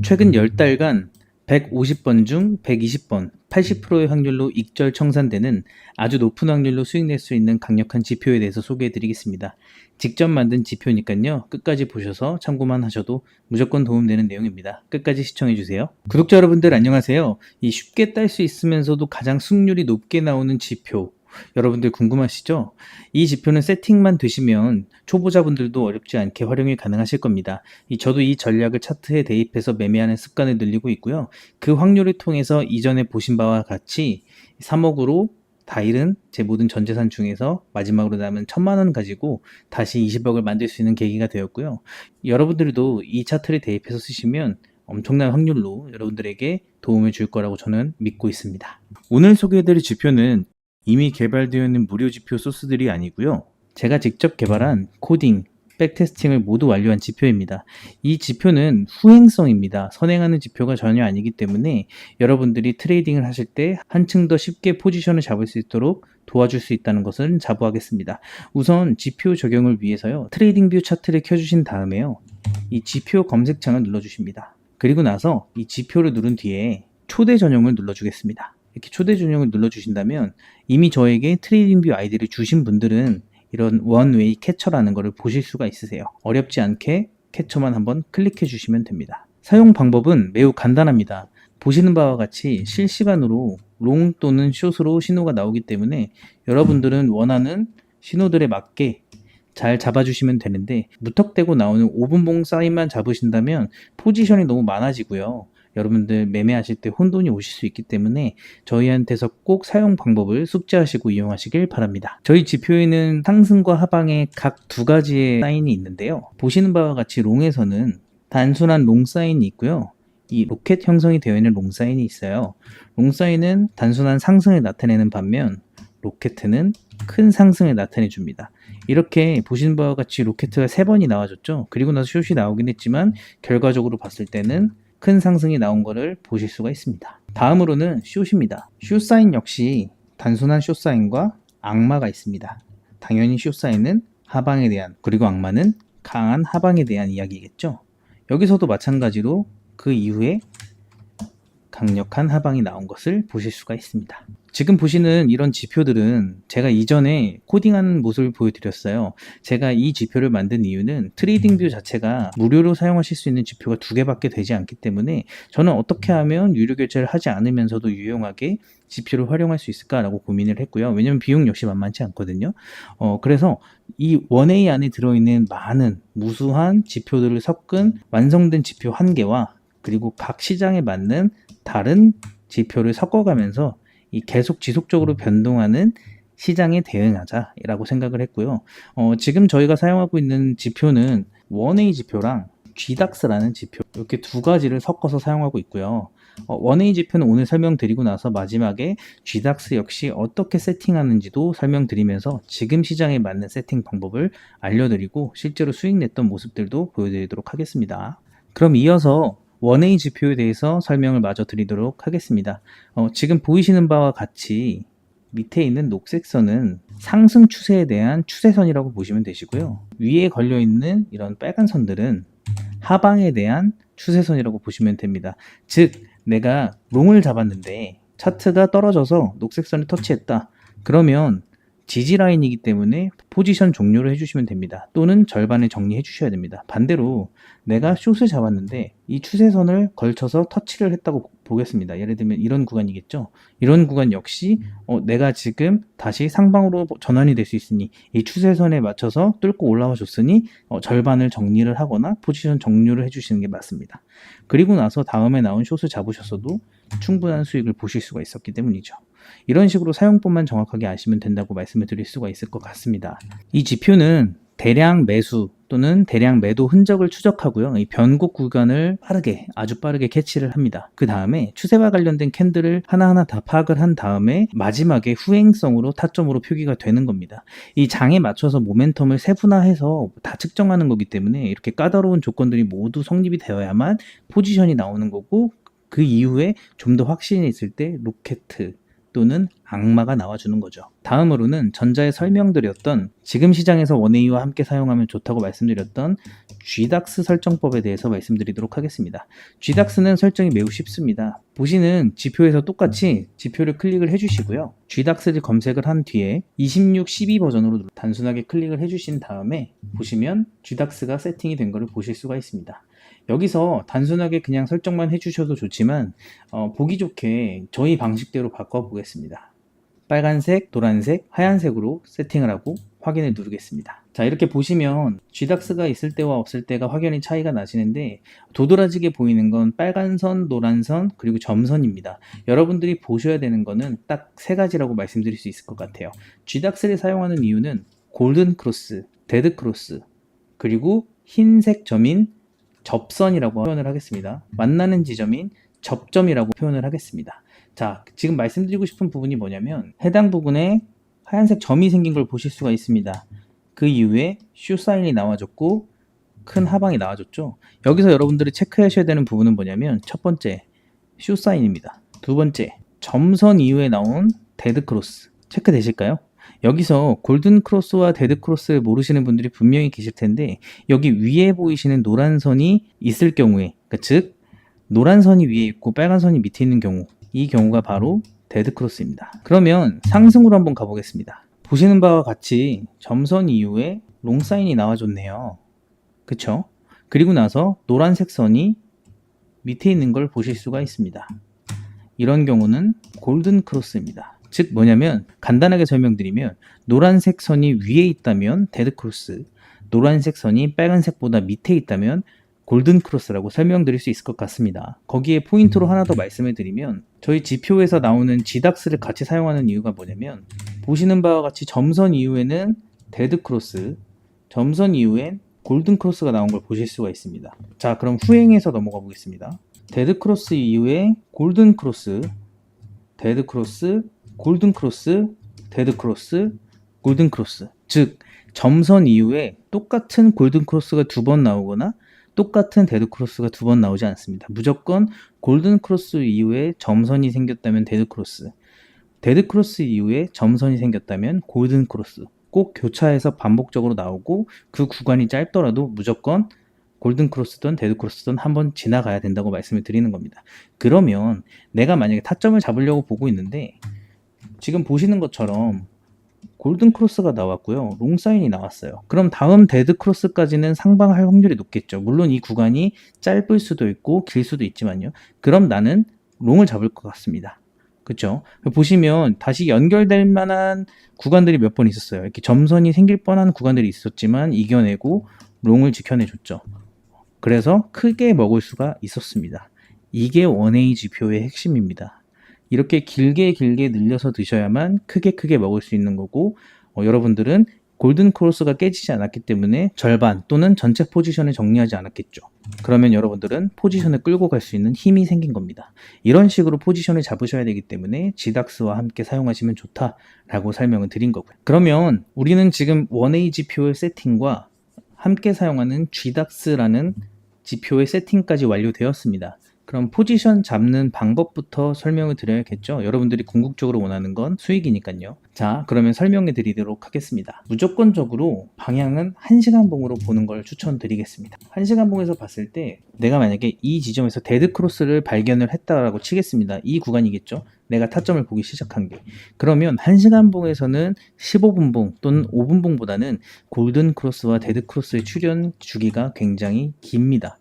최근 10달간 150번 중 120번, 80%의 확률로 익절 청산되는 아주 높은 확률로 수익 낼 수 있는 강력한 지표에 대해서 소개해 드리겠습니다. 직접 만든 지표니까요. 끝까지 보셔서 참고만 하셔도 무조건 도움되는 내용입니다. 끝까지 시청해 주세요. 구독자 여러분들 안녕하세요. 이 쉽게 딸 수 있으면서도 가장 승률이 높게 나오는 지표, 여러분들 궁금하시죠? 이 지표는 세팅만 되시면 초보자분들도 어렵지 않게 활용이 가능하실 겁니다. 저도 이 전략을 차트에 대입해서 매매하는 습관을 늘리고 있고요. 그 확률을 통해서 이전에 보신 바와 같이 3억으로 다 잃은 제 모든 전 재산 중에서 마지막으로 남은 1,000만 원 가지고 다시 20억을 만들 수 있는 계기가 되었고요. 여러분들도 이 차트를 대입해서 쓰시면 엄청난 확률로 여러분들에게 도움을 줄 거라고 저는 믿고 있습니다. 오늘 소개해드릴 지표는 이미 개발되어 있는 무료 지표 소스들이 아니고요. 제가 직접 개발한 코딩, 백테스팅을 모두 완료한 지표입니다. 이 지표는 후행성입니다. 선행하는 지표가 전혀 아니기 때문에 여러분들이 트레이딩을 하실 때 한층 더 쉽게 포지션을 잡을 수 있도록 도와줄 수 있다는 것은 자부하겠습니다. 우선 지표 적용을 위해서요. 트레이딩 뷰 차트를 켜주신 다음에요. 이 지표 검색창을 눌러주십니다. 그리고 나서 이 지표를 누른 뒤에 초대 전용을 눌러주겠습니다. 이렇게 초대 전용을 눌러주신다면 이미 저에게 트레이딩뷰 아이디를 주신 분들은 이런 원웨이 캐처라는 것을 보실 수가 있으세요. 어렵지 않게 캐처만 한번 클릭해 주시면 됩니다. 사용 방법은 매우 간단합니다. 보시는 바와 같이 실시간으로 롱 또는 숏으로 신호가 나오기 때문에 여러분들은 원하는 신호들에 맞게 잘 잡아주시면 되는데, 무턱대고 나오는 5분봉 사인만 잡으신다면 포지션이 너무 많아지고요. 여러분들 매매하실 때 혼돈이 오실 수 있기 때문에 저희한테서 꼭 사용 방법을 숙지하시고 이용하시길 바랍니다. 저희 지표에는 상승과 하방에 각 두 가지의 사인이 있는데요. 보시는 바와 같이 롱에서는 단순한 롱 사인이 있고요. 이 로켓 형성이 되어 있는 롱 사인이 있어요. 롱 사인은 단순한 상승을 나타내는 반면 로켓은 큰 상승을 나타내 줍니다. 이렇게 보시는 바와 같이 로켓가 3번이 나와줬죠. 그리고 나서 숏이 나오긴 했지만 결과적으로 봤을 때는 큰 상승이 나온 것을 보실 수가 있습니다. 다음으로는 숏입니다. 숏 사인 역시 단순한 숏 사인과 악마가 있습니다. 당연히 숏 사인은 하방에 대한, 그리고 악마는 강한 하방에 대한 이야기겠죠. 여기서도 마찬가지로 그 이후에 강력한 하방이 나온 것을 보실 수가 있습니다. 지금 보시는 이런 지표들은 제가 이전에 코딩하는 모습을 보여드렸어요. 제가 이 지표를 만든 이유는 트레이딩 뷰 자체가 무료로 사용하실 수 있는 지표가 2개밖에 되지 않기 때문에 저는 어떻게 하면 유료 결제를 하지 않으면서도 유용하게 지표를 활용할 수 있을까라고 고민을 했고요. 왜냐면 비용 역시 만만치 않거든요. 그래서 이 원A 안에 들어있는 많은 무수한 지표들을 섞은 완성된 지표 1개와 그리고 각 시장에 맞는 다른 지표를 섞어가면서 계속 지속적으로 변동하는 시장에 대응하자라고 생각을 했고요. 지금 저희가 사용하고 있는 지표는 원A 지표랑 GDAX라는 지표, 이렇게 2가지를 섞어서 사용하고 있고요. 원A 지표는 오늘 설명드리고 나서 마지막에 GDAX 역시 어떻게 세팅하는지도 설명드리면서 지금 시장에 맞는 세팅 방법을 알려드리고 실제로 수익 냈던 모습들도 보여드리도록 하겠습니다. 그럼 이어서 원A 지표에 대해서 설명을 마저 드리도록 하겠습니다. 지금 보이시는 바와 같이 밑에 있는 녹색 선은 상승 추세에 대한 추세선이라고 보시면 되시고요. 위에 걸려있는 이런 빨간 선들은 하방에 대한 추세선이라고 보시면 됩니다. 즉, 내가 롱을 잡았는데 차트가 떨어져서 녹색 선을 터치했다. 그러면 지지 라인이기 때문에 포지션 종료를 해주시면 됩니다. 또는 절반을 정리해 주셔야 됩니다. 반대로 내가 숏을 잡았는데 이 추세선을 걸쳐서 터치를 했다고 보겠습니다. 예를 들면 이런 구간이겠죠. 이런 구간 역시 내가 지금 다시 상방으로 전환이 될 수 있으니 이 추세선에 맞춰서 뚫고 올라와 줬으니 절반을 정리를 하거나 포지션 종료를 해주시는 게 맞습니다. 그리고 나서 다음에 나온 숏을 잡으셨어도 충분한 수익을 보실 수가 있었기 때문이죠. 이런 식으로 사용법만 정확하게 아시면 된다고 말씀을 드릴 수가 있을 것 같습니다. 이 지표는 대량 매수 또는 대량 매도 흔적을 추적하고요. 이 변곡 구간을 아주 빠르게 캐치를 합니다. 그 다음에 추세와 관련된 캔들을 하나하나 다 파악을 한 다음에 마지막에 후행성으로 타점으로 표기가 되는 겁니다. 이 장에 맞춰서 모멘텀을 세분화해서 다 측정하는 거기 때문에 이렇게 까다로운 조건들이 모두 성립이 되어야만 포지션이 나오는 거고, 그 이후에 좀 더 확신이 있을 때 로켓 또는 악마가 나와주는 거죠. 다음으로는 전자에 설명드렸던 지금 시장에서 원A와 함께 사용하면 좋다고 말씀드렸던 GDAX 설정법에 대해서 말씀드리도록 하겠습니다. GDAX는 설정이 매우 쉽습니다. 보시는 지표에서 똑같이 지표를 클릭을 해주시고요. GDAX를 검색을 한 뒤에 26, 12 버전으로 단순하게 클릭을 해주신 다음에 보시면 GDAX가 세팅이 된 것을 보실 수가 있습니다. 여기서 단순하게 그냥 설정만 해주셔도 좋지만 보기 좋게 저희 방식대로 바꿔보겠습니다. 빨간색, 노란색, 하얀색으로 세팅을 하고 확인을 누르겠습니다. 자, 이렇게 보시면 GDAX가 있을 때와 없을 때가 확연히 차이가 나시는데 도드라지게 보이는 건 빨간 선, 노란 선, 그리고 점선입니다. 여러분들이 보셔야 되는 거는 딱 세 가지라고 말씀드릴 수 있을 것 같아요. GDAX를 사용하는 이유는 골든 크로스, 데드 크로스, 그리고 흰색 점인 접선이라고 표현을 하겠습니다. 만나는 지점인 접점이라고 표현을 하겠습니다. 자, 지금 말씀드리고 싶은 부분이 뭐냐면 해당 부분에 하얀색 점이 생긴 걸 보실 수가 있습니다. 그 이후에 슈 사인이 나와줬고 큰 하방이 나와줬죠. 여기서 여러분들이 체크하셔야 되는 부분은 뭐냐면 첫 번째 슈 사인입니다. 두 번째 점선 이후에 나온 데드 크로스 체크되실까요? 여기서 골든 크로스와 데드 크로스를 모르시는 분들이 분명히 계실 텐데 여기 위에 보이시는 노란 선이 있을 경우에 즉 노란 선이 위에 있고 빨간 선이 밑에 있는 경우, 이 경우가 바로 데드 크로스입니다. 그러면 상승으로 한번 가보겠습니다. 보시는 바와 같이 점선 이후에 롱 사인이 나와줬네요. 그쵸? 그리고 나서 노란색 선이 밑에 있는 걸 보실 수가 있습니다. 이런 경우는 골든 크로스입니다. 즉 뭐냐면 간단하게 설명드리면 노란색 선이 위에 있다면 데드 크로스, 노란색 선이 빨간색보다 밑에 있다면 골든 크로스라고 설명드릴 수 있을 것 같습니다. 거기에 포인트로 하나 더 말씀을 드리면 저희 지표에서 나오는 GDAX를 같이 사용하는 이유가 뭐냐면 보시는 바와 같이 점선 이후에는 데드 크로스, 점선 이후엔 골든 크로스가 나온 걸 보실 수가 있습니다. 자, 그럼 후행해서 넘어가 보겠습니다. 데드 크로스 이후에 골든 크로스, 데드 크로스, 골든 크로스, 데드 크로스, 골든 크로스. 즉 점선 이후에 똑같은 골든 크로스가 두 번 나오거나 똑같은 데드 크로스가 두 번 나오지 않습니다. 무조건 골든 크로스 이후에 점선이 생겼다면 데드 크로스, 데드 크로스 이후에 점선이 생겼다면 골든 크로스, 꼭 교차해서 반복적으로 나오고 그 구간이 짧더라도 무조건 골든 크로스든 데드 크로스든 한번 지나가야 된다고 말씀을 드리는 겁니다. 그러면 내가 만약에 타점을 잡으려고 보고 있는데 지금 보시는 것처럼 골든 크로스가 나왔고요. 롱 사인이 나왔어요. 그럼 다음 데드 크로스까지는 상방할 확률이 높겠죠. 물론 이 구간이 짧을 수도 있고 길 수도 있지만요. 그럼 나는 롱을 잡을 것 같습니다. 그쵸? 보시면 다시 연결될 만한 구간들이 몇 번 있었어요. 이렇게 점선이 생길 뻔한 구간들이 있었지만 이겨내고 롱을 지켜내줬죠. 그래서 크게 먹을 수가 있었습니다. 이게 원웨이 지표의 핵심입니다. 이렇게 길게 늘려서 드셔야만 크게 먹을 수 있는 거고 여러분들은 골든 크로스가 깨지지 않았기 때문에 절반 또는 전체 포지션을 정리하지 않았겠죠. 그러면 여러분들은 포지션을 끌고 갈 수 있는 힘이 생긴 겁니다. 이런 식으로 포지션을 잡으셔야 되기 때문에 GDAX와 함께 사용하시면 좋다라고 설명을 드린 거고요. 그러면 우리는 지금 원웨이 지표의 세팅과 함께 사용하는 GDAX라는 지표의 세팅까지 완료되었습니다. 그럼 포지션 잡는 방법부터 설명을 드려야겠죠. 여러분들이 궁극적으로 원하는 건 수익이니까요. 자, 그러면 설명해 드리도록 하겠습니다. 무조건적으로 방향은 1시간봉으로 보는 걸 추천드리겠습니다. 1시간봉에서 봤을 때 내가 만약에 이 지점에서 데드 크로스를 발견을 했다라고 치겠습니다. 이 구간이겠죠. 내가 타점을 보기 시작한 게. 그러면 1시간봉에서는 15분봉 또는 5분봉보다는 골든 크로스와 데드 크로스의 출현 주기가 굉장히 깁니다.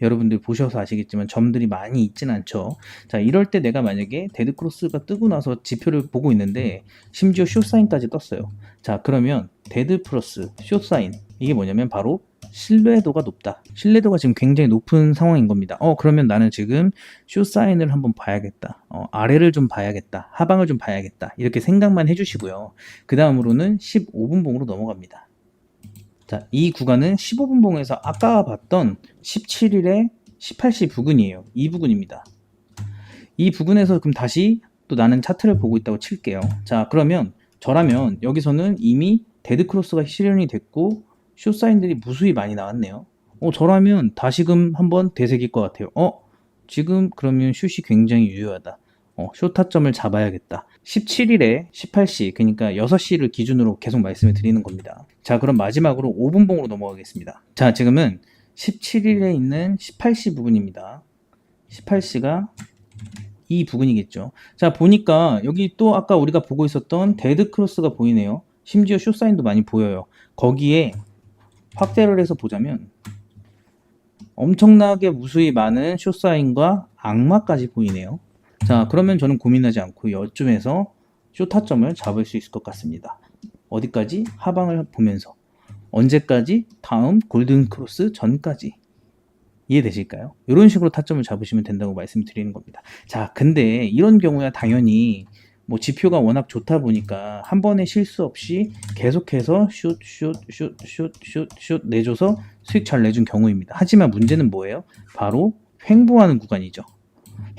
여러분들 보셔서 아시겠지만 점들이 많이 있진 않죠. 자, 이럴 때 내가 만약에 데드 크로스가 뜨고 나서 지표를 보고 있는데 심지어 숏 사인까지 떴어요. 자, 그러면 데드 플러스 숏 사인, 이게 뭐냐면 바로 신뢰도가 높다. 신뢰도가 지금 굉장히 높은 상황인 겁니다. 그러면 나는 지금 숏 사인을 한번 봐야겠다. 아래를 좀 봐야겠다. 하방을 좀 봐야겠다. 이렇게 생각만 해주시고요. 그 다음으로는 15분봉으로 넘어갑니다. 자, 이 구간은 15분봉에서 아까 봤던 17일의 18시 부근이에요. 이 부근입니다. 이 부근에서 그럼 다시 또 나는 차트를 보고 있다고 칠게요. 자, 그러면 저라면 여기서는 이미 데드 크로스가 실현이 됐고 숏 사인들이 무수히 많이 나왔네요. 저라면 다시금 한번 되새길 것 같아요. 지금 그러면 숏이 굉장히 유효하다. 숏 타점을 잡아야겠다. 17일에 18시, 그러니까 6시를 기준으로 계속 말씀을 드리는 겁니다. 자, 그럼 마지막으로 5분봉으로 넘어가겠습니다. 자, 지금은 17일에 있는 18시 부근입니다. 18시가 이 부근이겠죠. 자, 보니까 여기 또 아까 우리가 보고 있었던 데드 크로스가 보이네요. 심지어 숏사인도 많이 보여요. 거기에 확대를 해서 보자면 엄청나게 무수히 많은 숏사인과 악마까지 보이네요. 자, 그러면 저는 고민하지 않고 이쯤에서 숏 타점을 잡을 수 있을 것 같습니다. 어디까지? 하방을 보면서. 언제까지? 다음 골든 크로스 전까지. 이해되실까요? 이런 식으로 타점을 잡으시면 된다고 말씀드리는 겁니다. 자, 근데 이런 경우야 당연히 뭐 지표가 워낙 좋다 보니까 한 번에 실수 없이 계속해서 슛 내줘서 수익 잘 내준 경우입니다. 하지만 문제는 뭐예요? 바로 횡보하는 구간이죠.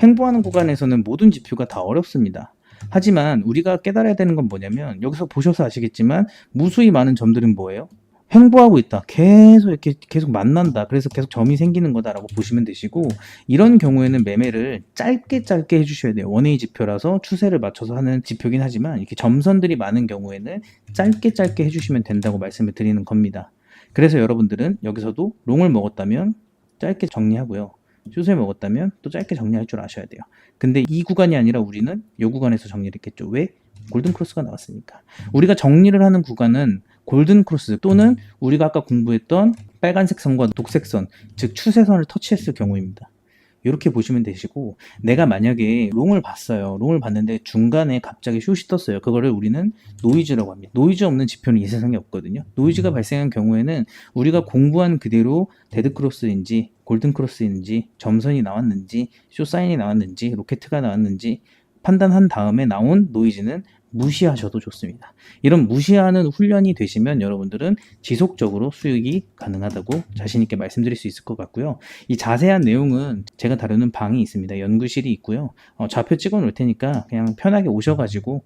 횡보하는 구간에서는 모든 지표가 다 어렵습니다. 하지만 우리가 깨달아야 되는 건 뭐냐면 여기서 보셔서 아시겠지만 무수히 많은 점들은 뭐예요? 횡보하고 있다. 계속 이렇게 계속 만난다. 그래서 계속 점이 생기는 거다라고 보시면 되시고, 이런 경우에는 매매를 짧게 해주셔야 돼요. 원웨이 지표라서 추세를 맞춰서 하는 지표긴 하지만 이렇게 점선들이 많은 경우에는 짧게 해주시면 된다고 말씀을 드리는 겁니다. 그래서 여러분들은 여기서도 롱을 먹었다면 짧게 정리하고요. 숏을 먹었다면 또 짧게 정리할 줄 아셔야 돼요. 근데 이 구간이 아니라 우리는 이 구간에서 정리를 했겠죠. 왜? 골든 크로스가 나왔으니까. 우리가 정리를 하는 구간은 골든 크로스 또는 우리가 아까 공부했던 빨간색 선과 녹색 선, 즉 추세선을 터치했을 경우입니다. 이렇게 보시면 되시고, 내가 만약에 롱을 봤어요. 롱을 봤는데 중간에 갑자기 숏이 떴어요. 그거를 우리는 노이즈라고 합니다. 노이즈 없는 지표는 이 세상에 없거든요. 노이즈가 발생한 경우에는 우리가 공부한 그대로 데드 크로스인지 골든 크로스인지 점선이 나왔는지 숏 사인이 나왔는지 로켓가 나왔는지 판단한 다음에 나온 노이즈는 무시하셔도 좋습니다. 이런 무시하는 훈련이 되시면 여러분들은 지속적으로 수익이 가능하다고 자신있게 말씀드릴 수 있을 것 같고요. 이 자세한 내용은 제가 다루는 방이 있습니다. 연구실이 있고요. 좌표 찍어 놓을 테니까 그냥 편하게 오셔가지고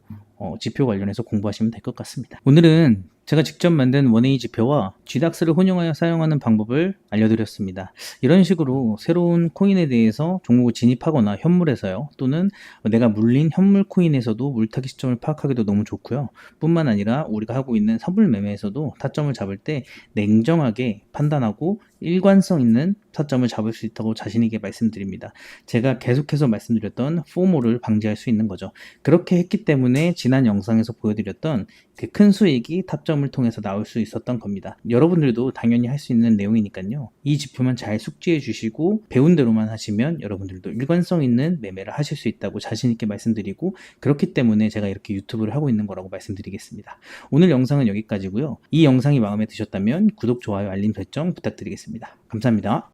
지표 관련해서 공부하시면 될 것 같습니다. 오늘은 제가 직접 만든 원웨이 지표와 GDAX를 혼용하여 사용하는 방법을 알려드렸습니다. 이런 식으로 새로운 코인에 대해서 종목을 진입하거나 현물에서요, 또는 내가 물린 현물 코인에서도 물타기 시점을 파악하기도 너무 좋고요. 뿐만 아니라 우리가 하고 있는 선물 매매에서도 타점을 잡을 때 냉정하게 판단하고 일관성 있는 타점을 잡을 수 있다고 자신있게 말씀드립니다. 제가 계속해서 말씀드렸던 포모를 방지할 수 있는 거죠. 그렇게 했기 때문에 지난 영상에서 보여드렸던 그 큰 수익이 타점을 통해서 나올 수 있었던 겁니다. 여러분들도 당연히 할 수 있는 내용이니까요. 이 지표만 잘 숙지해 주시고 배운 대로만 하시면 여러분들도 일관성 있는 매매를 하실 수 있다고 자신있게 말씀드리고, 그렇기 때문에 제가 이렇게 유튜브를 하고 있는 거라고 말씀드리겠습니다. 오늘 영상은 여기까지고요. 이 영상이 마음에 드셨다면 구독, 좋아요, 알림 설정 부탁드리겠습니다. 감사합니다.